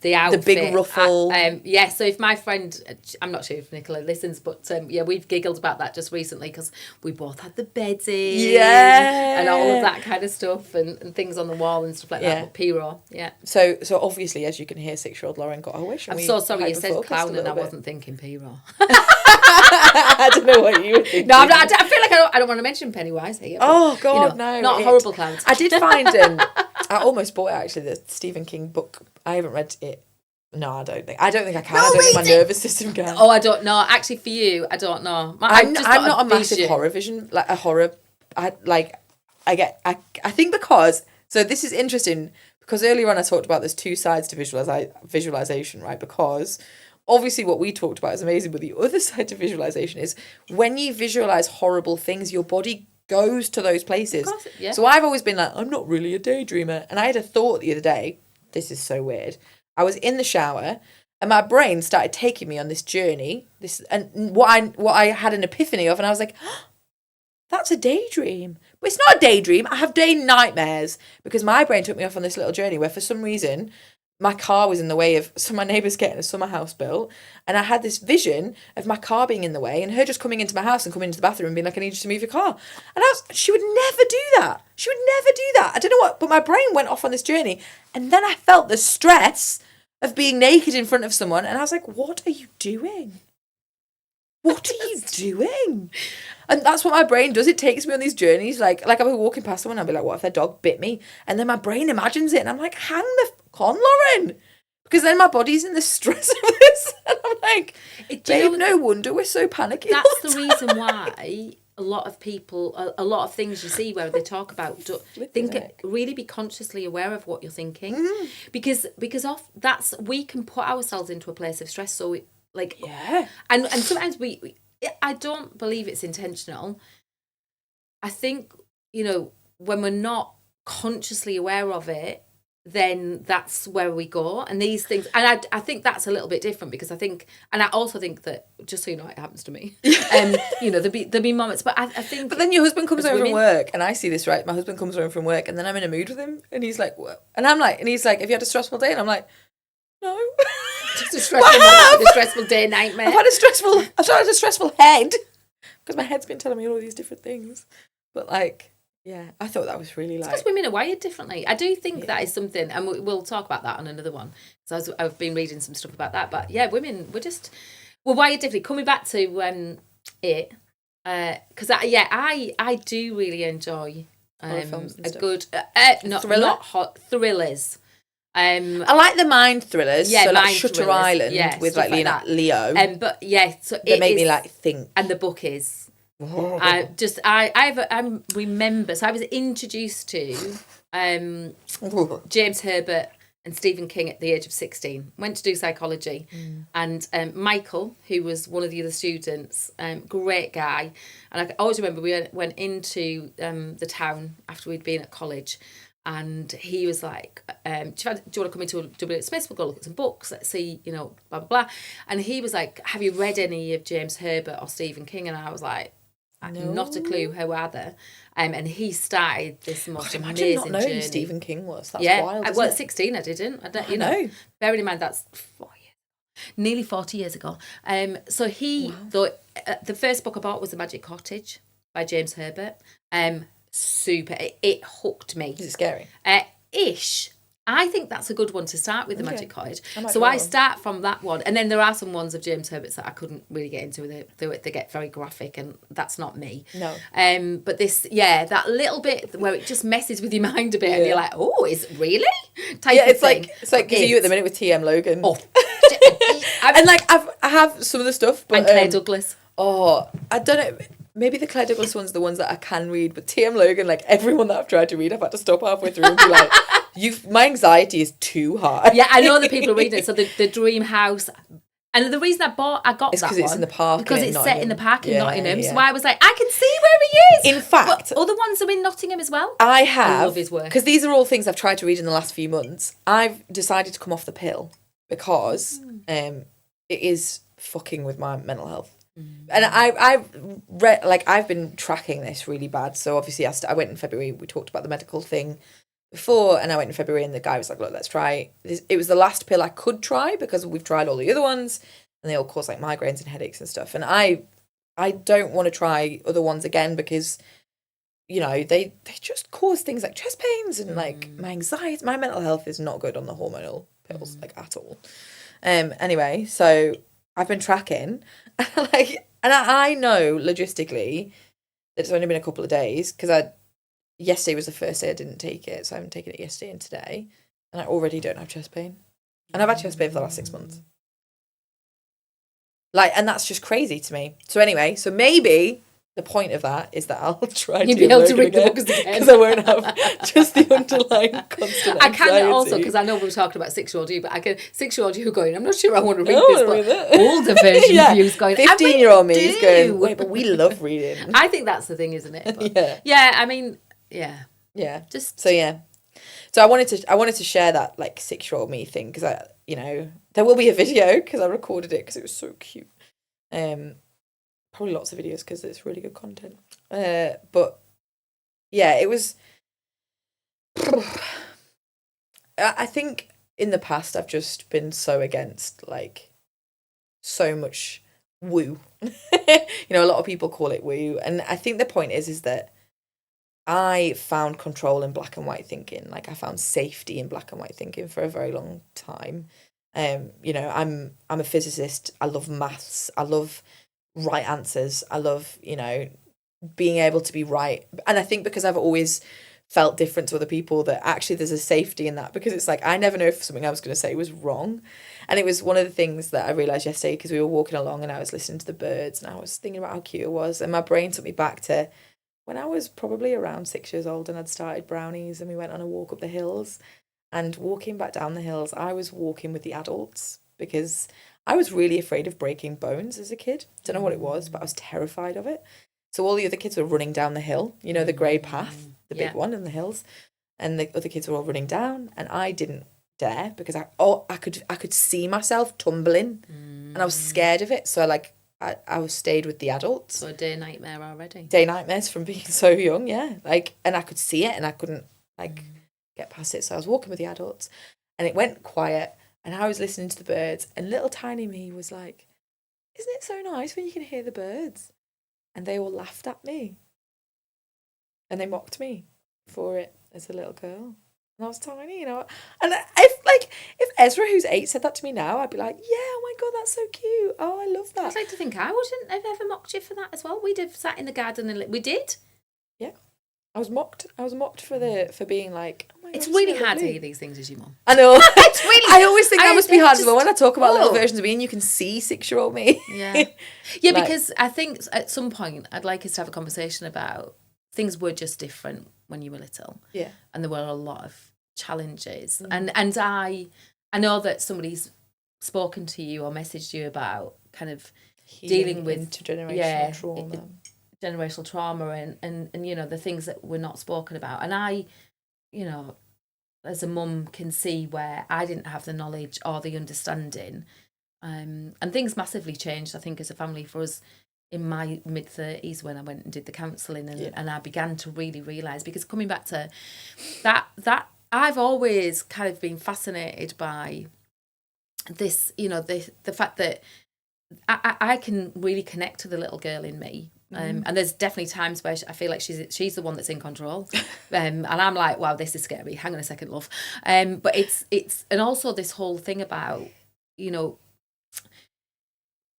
S2: The outfit.
S1: The big ruffle.
S2: So if my friend, I'm not sure if Nicola listens, but we've giggled about that just recently because we both had the bedding.
S1: Yeah.
S2: And all of that kind of stuff and things on the wall and stuff like that. But Piro, yeah.
S1: So obviously, as you can hear, 6-year-old Lauren got her wish.
S2: I'm so sorry you said clown and I wasn't thinking Piro.
S1: I don't know what you were thinking.
S2: No, I feel like I don't want to mention Pennywise here. But,
S1: oh, God, no.
S2: Not horrible clowns.
S1: I did find, I almost bought it, actually, the Stephen King book. I haven't read it. No, I don't think I can. No, I don't think my nervous system can.
S2: Oh, I don't know. Actually, for you, I don't know.
S1: I'm not a massive horror vision, like a horror. I think because, so this is interesting, because earlier on I talked about there's two sides to visualization, right? Because obviously what we talked about is amazing, but the other side to visualization is when you visualize horrible things, your body goes to those places.
S2: Of course, yeah.
S1: So I've always been like, I'm not really a daydreamer. And I had a thought the other day, this is so weird. I was in the shower and my brain started taking me on this journey. What I had an epiphany of, and I was like, oh, that's a daydream. But it's not a daydream. I have day nightmares, because my brain took me off on this little journey where for some reason my car was in the way of my neighbours getting a summer house built, and I had this vision of my car being in the way and her just coming into my house and coming into the bathroom and being like, I need you to move your car. And she would never do that. She would never do that. I don't know what, but my brain went off on this journey, and then I felt the stress of being naked in front of someone, and I was like, what are you doing? What are you doing? And that's what my brain does. It takes me on these journeys. Like I'll be walking past someone and I'll be like, what if their dog bit me? And then my brain imagines it, and I'm like, hang the fuck on, Lauren. Because then my body's in the stress of this. And I'm like, babe, no wonder we're so panicky.
S2: That's the reason why a lot of people, a lot of things you see where they talk about, really be consciously aware of what you're thinking. Mm. Because we can put ourselves into a place of stress. So and sometimes I don't believe it's intentional. I think, when we're not consciously aware of it, then that's where we go. And these things, and I think that's a little bit different, because I also think that, just so you know, it happens to me. There'll be moments, but I think. But
S1: then your husband comes home from work, and I see this, right? My husband comes home from work, and then I'm in a mood with him, and he's like, what? And I'm like, and he's like, have you had a stressful day? And I'm like, no.
S2: Just a stressful day, nightmare.
S1: I've had a stressful head, because my head's been telling me all these different things. But yeah, I thought that was really
S2: because women are wired differently. I do think that is something, and we'll talk about that on another one. So I've been reading some stuff about that. But yeah, women, we're wired differently. Coming back to it, because I do really enjoy
S1: films and
S2: a
S1: stuff.
S2: Good
S1: thriller?
S2: Not hot thrillers.
S1: I like the mind thrillers.
S2: Yeah,
S1: so
S2: mind
S1: Shutter
S2: thrillers.
S1: Island with Leo.
S2: But yeah, so
S1: that made me think.
S2: And the book is. I remember. So I was introduced to James Herbert and Stephen King at the age of 16. Went to do psychology, and Michael, who was one of the other students, great guy. And I always remember we went into the town after we'd been at college. And he was like, do you want to come into a W Smith? We'll go look at some books. Let's see, blah, blah, blah. And he was like, have you read any of James Herbert or Stephen King? And I was like, no. Not a clue. How are they? And he started this most amazing
S1: not knowing
S2: journey.
S1: Who Stephen King was. That's wild,
S2: at 16 I didn't. I know. Bearing in mind that's 4 years, nearly 40 years ago. So he thought the first book I bought was The Magic Cottage by James Herbert. Super. It hooked me.
S1: Is it scary?
S2: Ish. I think that's a good one to start with, The Magic Cottage. So I start from that one. And then there are some ones of James Herbert's that I couldn't really get into. They get very graphic, and that's not me.
S1: No.
S2: But this, that little bit where it just messes with your mind a bit, and you're like, oh, is it really?
S1: It's like because you at the minute with T.M. Logan.
S2: Oh.
S1: And I have some of the stuff. But,
S2: and Claire Douglas.
S1: Oh, I don't know. Maybe the Claire Douglas one's the ones that I can read, but T.M. Logan, everyone that I've tried to read, I've had to stop halfway through and be like, my anxiety is too high.
S2: Yeah, I know the people are reading it. So the Dream House, And the reason I got
S1: It's
S2: that
S1: because
S2: one
S1: it's in the park.
S2: because it's set in the park in
S1: Yeah,
S2: Nottingham.
S1: yeah.
S2: So I was like, I can see where he is.
S1: In fact,
S2: but other ones are in Nottingham as well.
S1: I have.
S2: I love his work.
S1: Because these are all things I've tried to read in the last few months. I've decided to come off the pill because it is fucking with my mental health. And I've read, like, I've been tracking this really bad. So obviously I went in February. We talked about the medical thing before, and I went in February, and the guy was like, look, let's try this. It was the last pill I could try because we've tried all the other ones and they all cause like migraines and headaches and stuff. And I don't want to try other ones again because, you know, they just cause things like chest pains and like my anxiety. My mental health is not good on the hormonal pills, like, at all. Anyway, so I've been tracking like, and I know logistically that it's only been a couple of days because yesterday was the first day I didn't take it, so I haven't taken it yesterday and today, and I already don't have chest pain, and I've had chest pain for the last 6 months. Like, and that's just crazy to me. So anyway, so maybe the point of that is that I'll try
S2: You'll be able to read the
S1: again,
S2: books again
S1: because I won't have just the underlying constant
S2: I
S1: anxiety.
S2: can also, because I know we were talking about 6-year-old you, but I can 6-year-old you going, I'm not sure I want to read
S1: I
S2: this,
S1: wanna
S2: but
S1: read it.
S2: older version of you's going,
S1: 15-year-old me is
S2: do.
S1: going, wait, but we love reading.
S2: I think that's the thing, isn't it? But,
S1: Yeah.
S2: I mean, yeah.
S1: Just so yeah. So I wanted to share that like 6-year-old me thing because I, you know, there will be a video because I recorded it because it was so cute. Probably lots of videos because it's really good content. But yeah, it was. I think in the past I've just been so against like so much woo. You know, a lot of people call it woo, and I think the point is that I found control in black and white thinking. Like, I found safety in black and white thinking for a very long time. You know, I'm a physicist. I love maths. I love right answers. I love, you know, being able to be right. And I think because I've always felt different to other people, that actually there's a safety in that, because it's like I never know if something I was going to say was wrong. And it was one of the things that I realised yesterday, because we were walking along and I was listening to the birds and I was thinking about how cute it was, and my brain took me back to when I was probably around 6 years old and I'd started brownies and we went on a walk up the hills. And walking back down the hills, I was walking with the adults because I was really afraid of breaking bones as a kid. Don't know what it was, but I was terrified of it. So all the other kids were running down the hill, you know, the grey path, the big one in the hills. And the other kids were all running down, and I didn't dare because I could see myself tumbling, and I was scared of it. So like I was stayed with the adults.
S2: So a day nightmare already.
S1: Day nightmares from being so young, yeah. Like, and I could see it and I couldn't like get past it. So I was walking with the adults and it went quiet and I was listening to the birds, and little tiny me was like, isn't it so nice when you can hear the birds? And they all laughed at me. And they mocked me for it as a little girl. And I was tiny, you know. And if Ezra, who's 8, said that to me now, I'd be like, yeah, oh my God, that's so cute. Oh, I love that.
S2: I'd like to think I wouldn't have ever mocked you for that as well. We'd have sat in the garden and we did.
S1: Yeah. I was mocked for being like, oh my God,
S2: it's really
S1: so
S2: hard to
S1: lovely.
S2: hear these things as your mum.
S1: I know.
S2: It's really.
S1: I always think that must be hard, but when I talk about little
S2: Oh.
S1: versions of me and you can see 6-year-old me.
S2: Yeah. Yeah,
S1: Like-
S2: because I think at some point I'd like us to have a conversation about things were just different when you were little.
S1: Yeah.
S2: And there were a lot of challenges. And I know that somebody's spoken to you or messaged you about kind of dealing with
S1: intergenerational trauma.
S2: Generational trauma and you know, the things that were not spoken about. And I, you know, as a mum can see where I didn't have the knowledge or the understanding. And things massively changed, I think, as a family for us in my mid-30s when I went and did the counselling and I began to really realise, because coming back to that I've always kind of been fascinated by this, you know, the fact that I can really connect to the little girl in me. And there's definitely times where I feel like she's the one that's in control, and I'm like, wow, this is scary. Hang on a second, love. But it's and also this whole thing about, you know,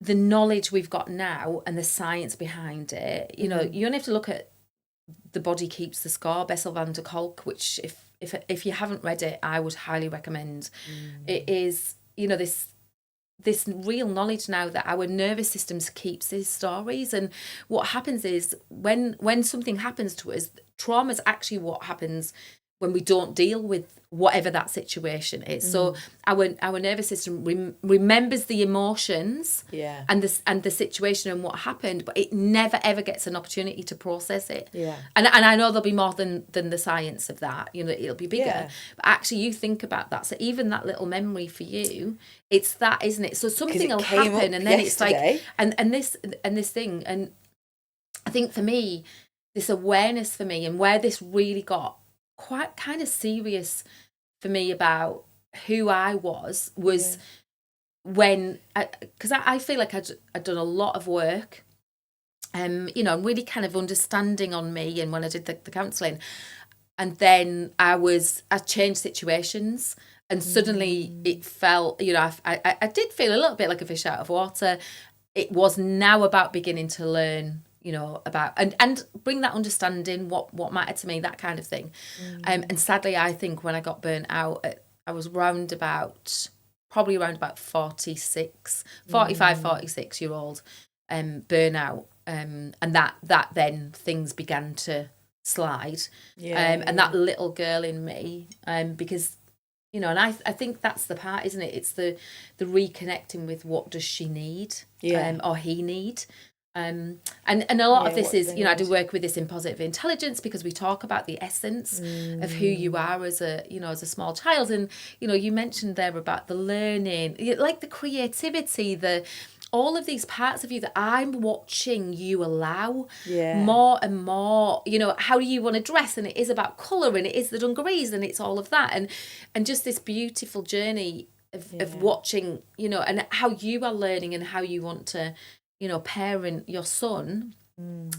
S2: the knowledge we've got now and the science behind it. You know, you only have to look at The Body Keeps the Score, Bessel van der Kolk, which if you haven't read it, I would highly recommend. It is, you know, this real knowledge now that our nervous systems keeps these stories, and what happens is when something happens to us, trauma is actually what happens when we don't deal with whatever that situation is. So our nervous system remembers the emotions and the situation and what happened, but it never ever gets an opportunity to process it. And I know there'll be more than the science of that, you know, it'll be bigger. But actually you think about that. So even that little memory for you, it's that, isn't it? So something will happen and then
S1: yesterday.
S2: it's like and this thing. And I think for me, this awareness for me, and where this really got quite kind of serious for me about who I was when, because I feel like I'd done a lot of work, you know, really kind of understanding on me, and when I did the counselling, and then I changed situations, and suddenly it felt, you know, I did feel a little bit like a fish out of water. It was now about beginning to learn, you know, about and bring that understanding, what mattered to me, that kind of thing. And sadly, I think when I got burnt out, I was probably around about 45, 46 year old burnout. And that then things began to slide. And that little girl in me, because, you know, and I think that's the part, isn't it? It's the reconnecting with what does she need, or he need. And a lot of this is, you know, I do work with this in positive intelligence, because we talk about the essence of who you are as a small child. And, you know, you mentioned there about the learning, like the creativity, all of these parts of you that I'm watching you allow more and more, you know, how do you want to dress? And it is about colour, and it is the dungarees, and it's all of that. And just this beautiful journey of watching, you know, and how you are learning, and how you want to, you know, parent your son,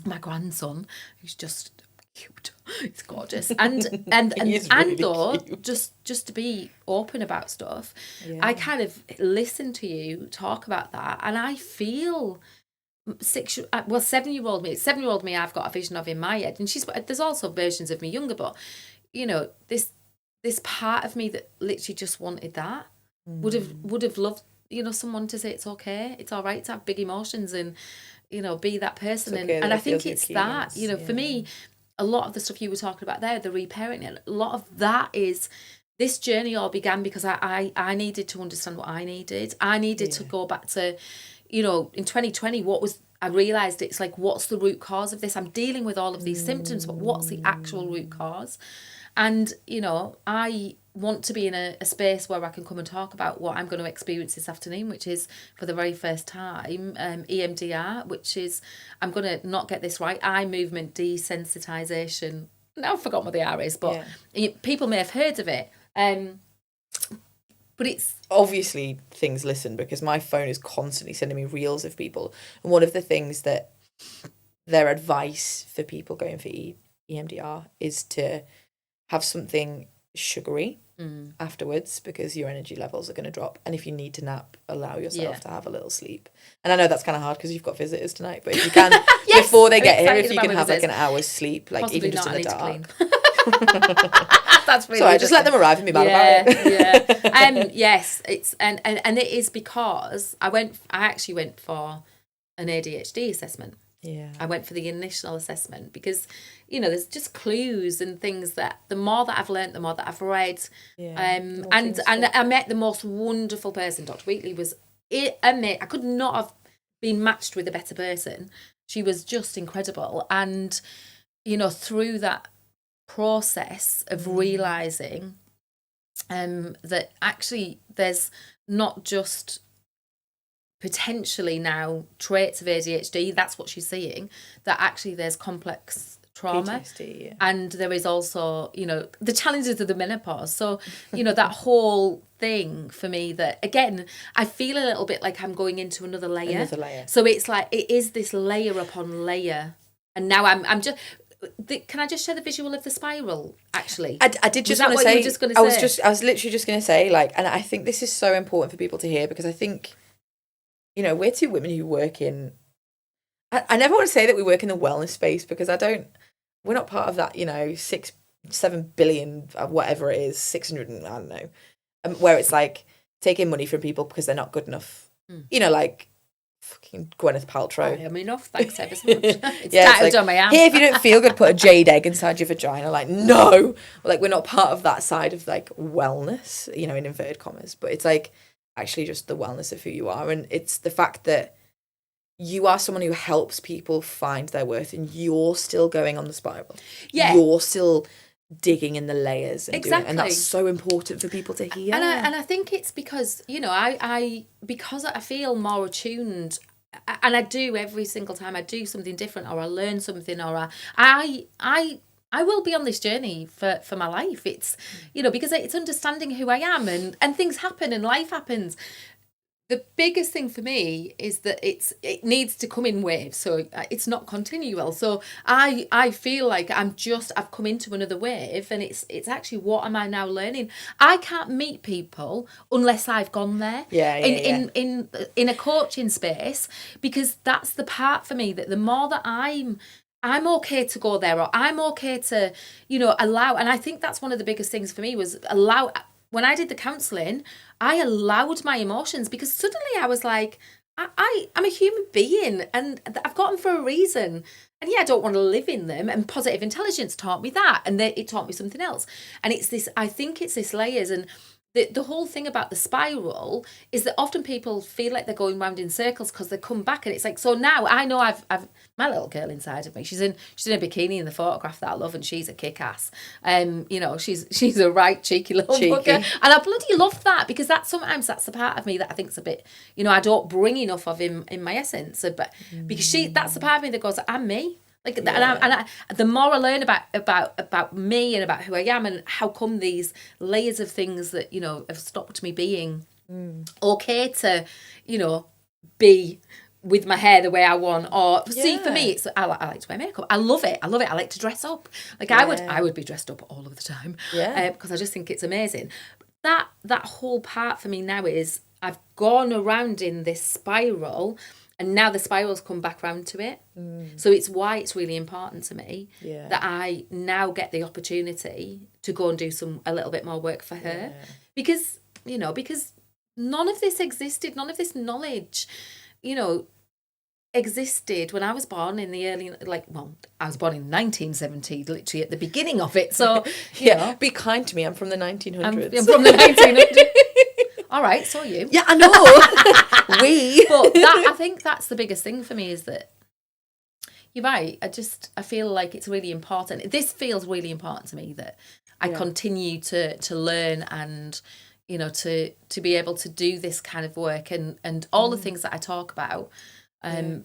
S2: my grandson, who's just cute. He's gorgeous. And really though, cute. just to be open about stuff, I kind of listen to you talk about that, and I feel 7-year-old me, I've got a vision of in my head, and there's also versions of me younger, but, you know, this part of me that literally just wanted that, would have loved, you know, someone to say it's okay, it's all right to have big emotions, and, you know, be that person. And I think it's that, you know, for me, a lot of the stuff you were talking about there, the reparenting, a lot of that is, this journey all began because I needed to understand what I needed. I needed to go back to, you know, in 2020, I realised it's like, what's the root cause of this? I'm dealing with all of these symptoms, but what's the actual root cause? And, you know, I want to be in a space where I can come and talk about what I'm going to experience this afternoon, which is, for the very first time, EMDR, which is, I'm going to not get this right, eye movement desensitization. Now I've forgotten what the R is, but people may have heard of it. But it's...
S1: Obviously, things listen, because my phone is constantly sending me reels of people. And one of the things that their advice for people going for EMDR is to have something sugary afterwards, because your energy levels are going to drop. And if you need to nap, allow yourself to have a little sleep. And I know that's kind of hard because you've got visitors tonight, but if you can, before they get here, if you can have like an hour's sleep, like possibly even just in the dark.
S2: That's really
S1: so I just let them arrive and be mad about it.
S2: Yes, it's and it is because I actually went for an ADHD assessment. I went for the initial assessment because, you know, there's just clues and things that the more that I've learned, the more that I've read. And I met the most wonderful person. Dr. Wheatley was amazing. I could not have been matched with a better person. She was just incredible. And, you know, through that process of realising that actually there's not just potentially now traits of ADHD, that's what she's seeing, that actually there's complex trauma,
S1: PTSD,
S2: and there is also, you know, the challenges of the menopause. So, you know, that whole thing for me, that again, I feel a little bit like I'm going into another layer. So it's like, it is this layer upon layer, and now I'm just... Can I just share the visual of the spiral, actually?
S1: I did just want to say, I was literally just going to say, like, and I think this is so important for people to hear, because I think, you know, we're two women who work in, I never want to say that we work in the wellness space, because we're not part of that, you know, 7 billion, whatever it is, 600, I don't know, where it's like taking money from people because they're not good enough, you know, like fucking Gwyneth Paltrow.
S2: I am enough, thanks ever so much. It's
S1: Yeah,
S2: tattooed on my arm.
S1: Here, if you don't feel good, put a jade egg inside your vagina. Like, no, like we're not part of that side of like wellness, you know, in inverted commas. But it's like actually just the wellness of who you are, and it's the fact that you are someone who helps people find their worth, and you're still going on the spiral.
S2: Yeah,
S1: you're still digging in the layers and
S2: exactly,
S1: and that's so important for people to hear.
S2: And I think it's because, you know, because I feel more attuned, and I do every single time I do something different, or I learn something, or I will be on this journey for my life. It's, you know, because it's understanding who I am, and things happen and life happens. The biggest thing for me is that it needs to come in waves, so it's not continual. So I feel like I've come into another wave, and it's actually, what am I now learning? I can't meet people unless I've gone there. In a coaching space, because that's the part for me that the more that I'm okay to go there, or I'm okay to, you know, allow. And I think that's one of the biggest things for me was allow. When I did the counselling, I allowed my emotions, because suddenly I was like, I'm a human being, and I've got them for a reason. And yeah, I don't want to live in them. And positive intelligence taught me that, and it taught me something else. And it's this, I think it's this layers. And the whole thing about the spiral is that often people feel like they're going round in circles because they come back, and it's like, so now I know I've my little girl inside of me, she's in a bikini in the photograph that I love, and she's a kick-ass. You know, she's a right cheeky little bugger, and I bloody love that, because that's the part of me that I think's a bit, you know, I don't bring enough of in my essence, but because that's the part of me that goes, I'm me. Like, and the more I learn about me and about who I am, and how come these layers of things that, you know, have stopped me being okay to, you know, be with my hair the way I want, or see, for me, it's I like to wear makeup. I love it. I like to dress up. Like, I would be dressed up all of the time. Because I just think it's amazing. That whole part for me now is I've gone around in this spiral. And now the spiral's come back round to it. So it's why it's really important to me that I now get the opportunity to go and do a little bit more work for her. Because, you know, because none of this existed, none of this knowledge, you know, existed when I was born in the early, I was born in 1970, literally at the beginning of it. So, you know.
S1: Be kind to me, I'm from the 1900s.
S2: I'm from the 1900s. All right, so are you.
S1: Yeah, I know.
S2: But I think that's the biggest thing for me, is that you're right. I feel like it's really important. This feels really important to me, that I continue to learn, and, you know, to be able to do this kind of work, and all the things that I talk about,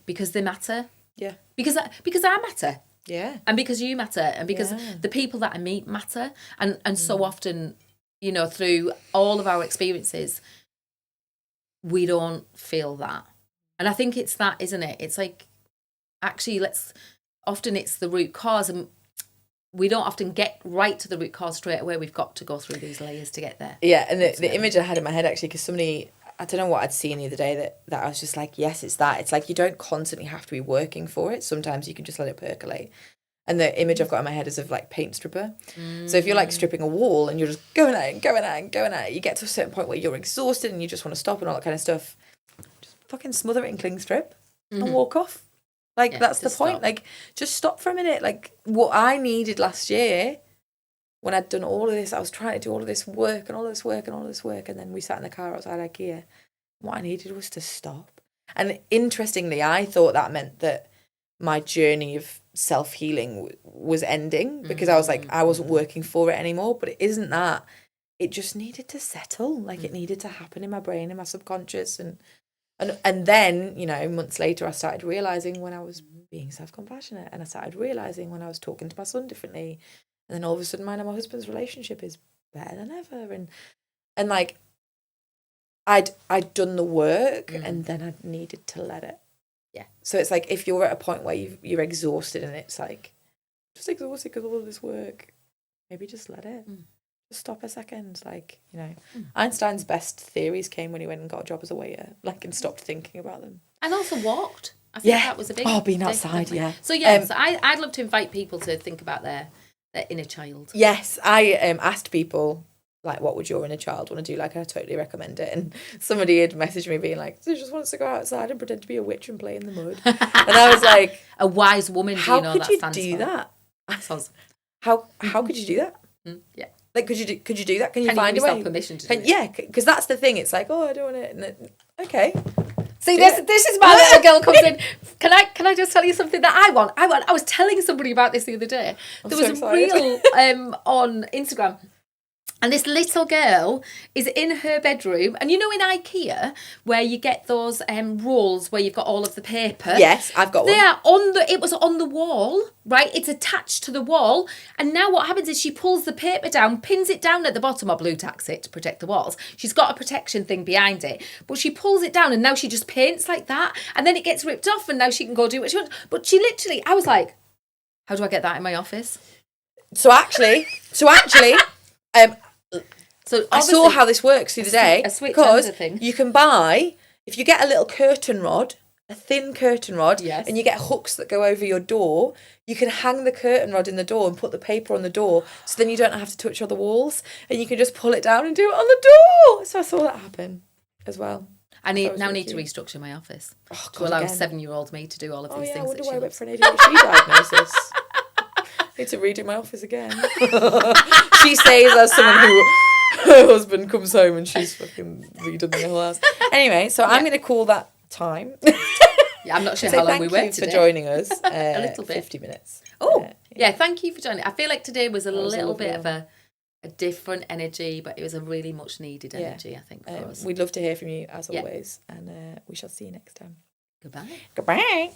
S2: because they matter. Yeah. Because I matter. Yeah. And because you matter, and because the people that I meet matter, and so often, you know, through all of our experiences, we don't feel that. And I think it's that, isn't it? It's like, actually, often it's the root cause, and we don't often get right to the root cause straight away. We've got to go through these layers to get there. Yeah, and the image I had in my head, actually, because somebody, I don't know what I'd seen the other day, that I was just like, yes, it's that. It's like, you don't constantly have to be working for it. Sometimes you can just let it percolate. And the image I've got in my head is of like paint stripper. So if you're like stripping a wall and you're just going at it, you get to a certain point where you're exhausted and you just want to stop and all that kind of stuff. Just fucking smother it in cling strip and walk off. Like, that's the point. Stop. Like, just stop for a minute. Like, what I needed last year, when I'd done all of this, I was trying to do all of this work and all this work and all this work, and then we sat in the car outside IKEA. What I needed was to stop. And interestingly, I thought that meant that my journey of self-healing was ending, because I was like, I wasn't working for it anymore. But it isn't that. It just needed to settle. Like, it needed to happen in my brain, in my subconscious. And then, you know, months later, I started realising when I was being self-compassionate, and I started realising when I was talking to my son differently. And then all of a sudden, mine and my husband's relationship is better than ever. And like, I'd done the work, and then I needed to let it. Yeah. So it's like, if you're at a point where you're exhausted, and it's like, just exhausted because of all of this work, maybe just let it. Just stop a second. Like, you know, Einstein's best theories came when he went and got a job as a waiter, like, and stopped thinking about them. And also walked. I think that was a big
S1: being outside,
S2: definitely. So yeah, so I'd love to invite people to think about their inner child.
S1: Yes, I asked people like, what would your inner child want to do? Like, I totally recommend it. And somebody had messaged me being like, she just wants to go outside and pretend to be a witch and play in the mud. And I was like,
S2: a wise woman. Do you know
S1: how could
S2: that
S1: you do that?
S2: Sounds...
S1: How could you do that?
S2: Yeah.
S1: Like, could you do that? Can you find
S2: you
S1: a way?
S2: Permission to do it?
S1: Yeah, because that's the thing. It's like, oh, I don't want it. And okay.
S2: See, this is my little girl comes in. Can I just tell you something that I want? I was telling somebody about this the other day. There was a reel on Instagram. And this little girl is in her bedroom. And you know in IKEA where you get those rolls where you've got all of the paper?
S1: Yes, I've got one.
S2: It was on the wall, right? It's attached to the wall. And now what happens is she pulls the paper down, pins it down at the bottom, or blue tacks it to protect the walls. She's got a protection thing behind it. But she pulls it down and now she just paints like that. And then it gets ripped off and now she can go do what she wants. But she literally, I was like, how do I get that in my office?
S1: So actually, so I saw how this works the other day, because you can buy, if you get a little curtain rod, a thin curtain rod,
S2: yes,
S1: and you get hooks that go over your door, you can hang the curtain rod in the door and put the paper on the door, so then you don't have to touch other walls, and you can just pull it down and do it on the door. So I saw that happen as well.
S2: I need to restructure my office to allow 7-year-old me to do all of these things.
S1: I wonder why I went for an ADHD diagnosis. I need to redo my office again. She says as someone who... her husband comes home and she's fucking redone the whole house. Anyway, so I'm going to call that time.
S2: Yeah, I'm not sure how long we went today.
S1: Thank you for joining us.
S2: A little bit.
S1: 50 minutes.
S2: Oh, yeah, thank you for joining. I feel like today was a little bit of a different energy, but it was a really much needed energy, I think, for us.
S1: We'd love to hear from you, as always, and we shall see you next time.
S2: Goodbye.
S1: Goodbye.